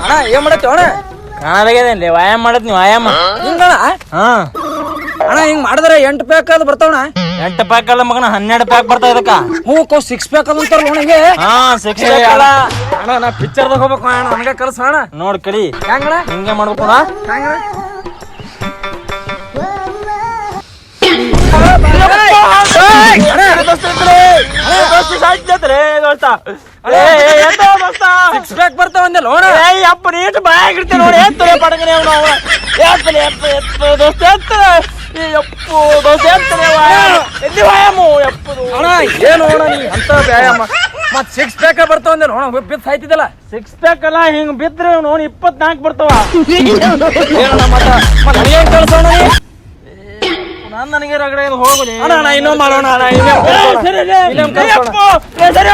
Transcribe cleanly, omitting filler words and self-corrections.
ಅಣ್ಣ ಏನ್ ಮಾಡತ್ತಿ ಅಣ್ಣ? ಕಾಣಲಾಗ್ಯದೇನ್ರಿ ವ್ಯಾಯಾಮ ಮಾಡತ್ ನೀವು ವ್ಯಾಯಾಮ ಹಿಂಗಣ ಹಾ ಅಣ್ಣ ಹಿಂಗ್ ಮಾಡಿದ್ರೆ 8 ಪ್ಯಾಕ್ ಅದು ಬರ್ತಾವಣ. 8 ಪ್ಯಾಕ್ ಅಲ್ಲ ಮಗನ 12 ಪ್ಯಾಕ್ ಬರ್ತಾವ ಇದಕ್ಕ. ಹೂವು 6 ಪ್ಯಾಕ್ ಅದು ಅಂತಾರ ಹಿಂಗೆ. ಹಾ 6 ಪ್ಯಾಕ್ ಅಲ್ಲ ಅಣ್ಣ ನಾ ಪಿಕ್ಚರ್ದಾಗ ಹೋಗ್ಬೇಕು ಅಣ್ಣ, ನನಗೆ ಕಲ್ಸ ಅಣ್ಣ. ನೋಡ್ ಕಳಿ ಹೆಂಗಣ ಹಿಂಗೆ ಮಾಡ್ಬೇಕು ಸಿಕ್ಸ್ ಪ್ಯಾಕ್ ಬರ್ತಾವ ಅಂದಲ್ಲ ಅಣ್ಣ. ಅಪ್ಪ ನೀಟ್ ಬಾಯಾಗಿರ್ತೇನೆ ನೋಡಿ ಎತ್ತಲೆ ಪಡಗನೆ ನಾವು ಎತ್ತಲೆ ಎತ್ತ ದೋಸ್ತ ಎತ್ತಲೆ ಎಪ್ಪು ದೋಸ್ತ ಎತ್ತಲೆ ಎಲ್ಲಿ ವ್ಯಾಯಾಮ ಎಪ್ಪದು ಅಣ್ಣ ಏನು ಅಣ್ಣ ನೀ ಅಂತ ವ್ಯಾಯಾಮ ಮತ್ 6 ಪ್ಯಾಕ್ ಬರ್ತಾವ ಅಂದಲ್ಲ ಅಣ್ಣ, ಬಿದ್ದು ಸಾಯ್ತಿದ್ದಲ್ಲ. 6 ಪ್ಯಾಕ್ ಅಲ್ಲ ಹಿಂಗ್ ಬಿದ್ರೆ ನೋಡಿ 24 ಬರ್ತಾವ. ಏನಣ್ಣ ಮತ್ತ ನನಗೆ ಕಳ್ಸೋಣ ನನಗೆ ರಗಡೆ ಹೋಗುದು ಅಣ್ಣ ಇನ್ನೊಮ್ಮೆ ಮಾಡೋಣ ಅಣ್ಣ. ಸರಿ